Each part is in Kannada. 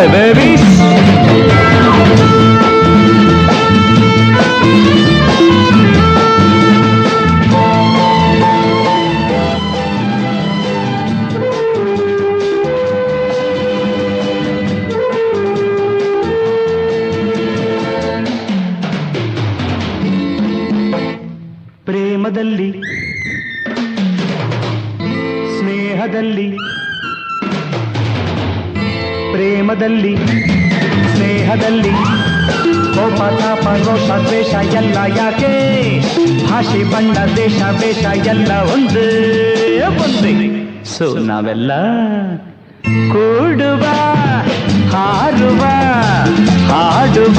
Hi, babies. ಪ್ರೇಮದಲ್ಲಿ ಸ್ನೇಹದಲ್ಲಿ ಪ್ರೇಮದಲ್ಲಿ ಸ್ನೇಹದಲ್ಲಿ ಕೋಪ ತಾಪ ರೋಷ ದ್ವೇಷ ಎಲ್ಲ ಯಾಕೆ ಭಾಷೆ ಬಣ್ಣ ದೇಶ ವೇಷ ಎಲ್ಲ ಒಂದೇ ಒಂದೇ ಸೊ ನಾವೆಲ್ಲ ಕೂಡುವ ಹಾರುವ ಹಾಡುವ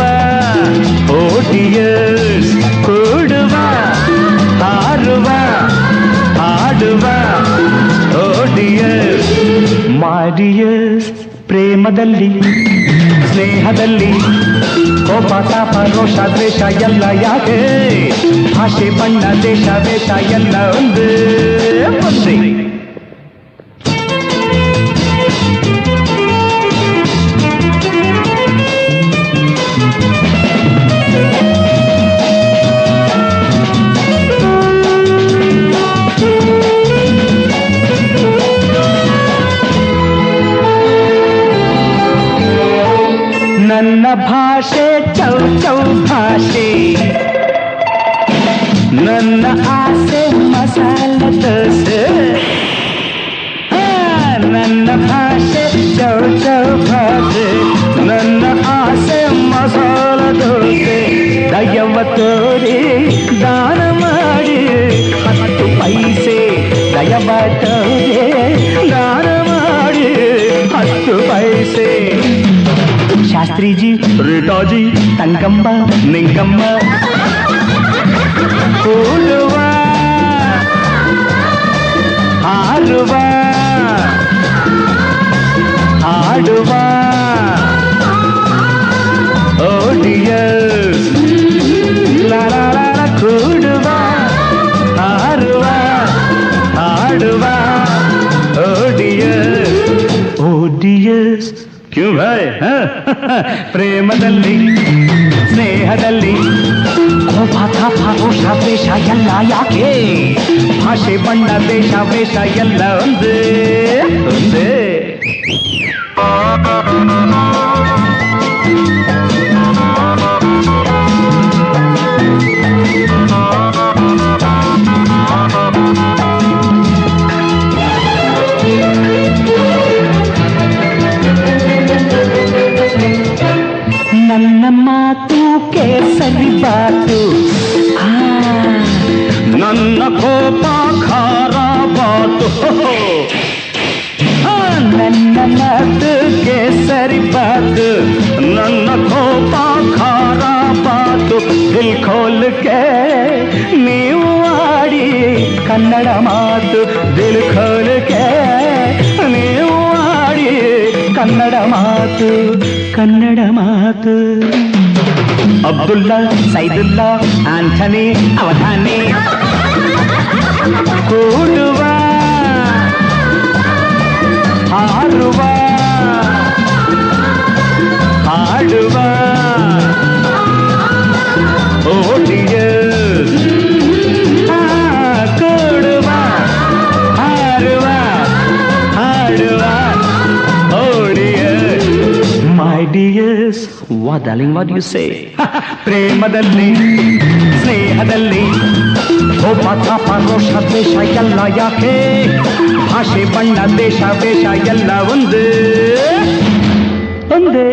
ಓಟಿಯರ್ಸ್ ಕೂಡುವ ಹಾರುವ ಹಾಡುವ ಓಟಿಯರ್ಸ್ ಮಾಡಿಯರ್ಸ್ ಪ್ರೇಮದಲ್ಲಿ ಸ್ನೇಹದಲ್ಲಿ ಕೋಪ ತಾಪ ರೋಷ ದ್ವೇಷ ಎಲ್ಲ ಯಾಕೆ ಭಾಷೆ ಬಣ್ಣ ದೇಶ ವೇಷ ಎಲ್ಲ ಒಂದೇ ಒಂದೇ ನನ್ನ ಭಾಷೆ ಚೌ ಚೌ ಭಾಷೆ ನನ್ನ ಆಸೆ ಮಸಾಲ ದೋಸೆ ನನ್ನ ಭಾಷೆ ಚೌ ಚೌ ಭಾಷೆ ನನ್ನ ಆಸೆ ಮಸಾಲ ದೋಸೆ ದಯವ ತೋರಿ ದಾನ ಮಾಡಿ 10 ಪೈಸೆ ದಯವ ತೋರಿ ದಾನ ಮಾಡಿ 10 ಪೈಸೆ ಶಾಸ್ತ್ರೀಜಿ ರೇಟಾಜಿ ತಂಗಮ್ಮ ನಿಂಗಮ್ಮ ಕೂಡುವ ಹಾರುವ ಹಾಡುವ ಓಡಿಯರ್ಸ್ ಲಾಲ ಕೂಡುವ ಹಾರುವ ಹಾಡುವ ಓಡಿಯರ್ಸ್ ಓಡಿಯರ್ಸ್ ಕ್ಯೂ ಭಾಯ್ ಪ್ರೇಮದಲ್ಲಿ ಸ್ನೇಹದಲ್ಲಿ ಕೋಪ ತಾಪ ರೋಷ ದ್ವೇಷ ಎಲ್ಲ ಯಾಕೆ ಭಾಷೆ ಬಣ್ಣ ದೇಶ ವೇಷ ಎಲ್ಲ ಒಂದೇ ಒಂದೇ ನನ್ನ ಮಾತು ಕೇಸರಿ ಬಾತು ನನ್ನ ಕೋಪ ಖಾರ ಬಾತು ನನ್ನ ಮಾತು ಕೇಸರಿ ಬಾತು ನನ್ನ ಕೋಪ ಖಾರ ಬಾತು ದಿಲ್ ಖೋಲ್ ಕೆ ನೀವು ಆಡಿ ಕನ್ನಡ ಮಾತು ದಿಲ್ ಖೋಲ್ ಕೆ ನೀವು ಆಡಿ ಕನ್ನಡ ಮಾತು ಕನ್ನಡ ಮಾತು ಅಬ್ದುಲ್ಲಾ ಸೈದುಲ್ಲಾ ಆಂಥನಿ ಅವಧಾನಿ ಕೂಡುವ ಹಾರುವ ಹಾಡುವ ಓಡಿಯರ್ಸ್ ಕೂಡುವ ಹಾರುವ ಹಾಡುವ ಓಡಿಯರ್ಸ್ my dears what darling what you say ಪ್ರೇಮದಲ್ಲಿ ಸ್ನೇಹದಲ್ಲಿ ಕೋಪ ತಾಪ ರೋಷ ದ್ವೇಷ ಎಲ್ಲ ಯಾಕೆ ಭಾಷೆ ಬಣ್ಣ ದೇಶ ವೇಷ ಎಲ್ಲ ಒಂದೇ ಒಂದೇ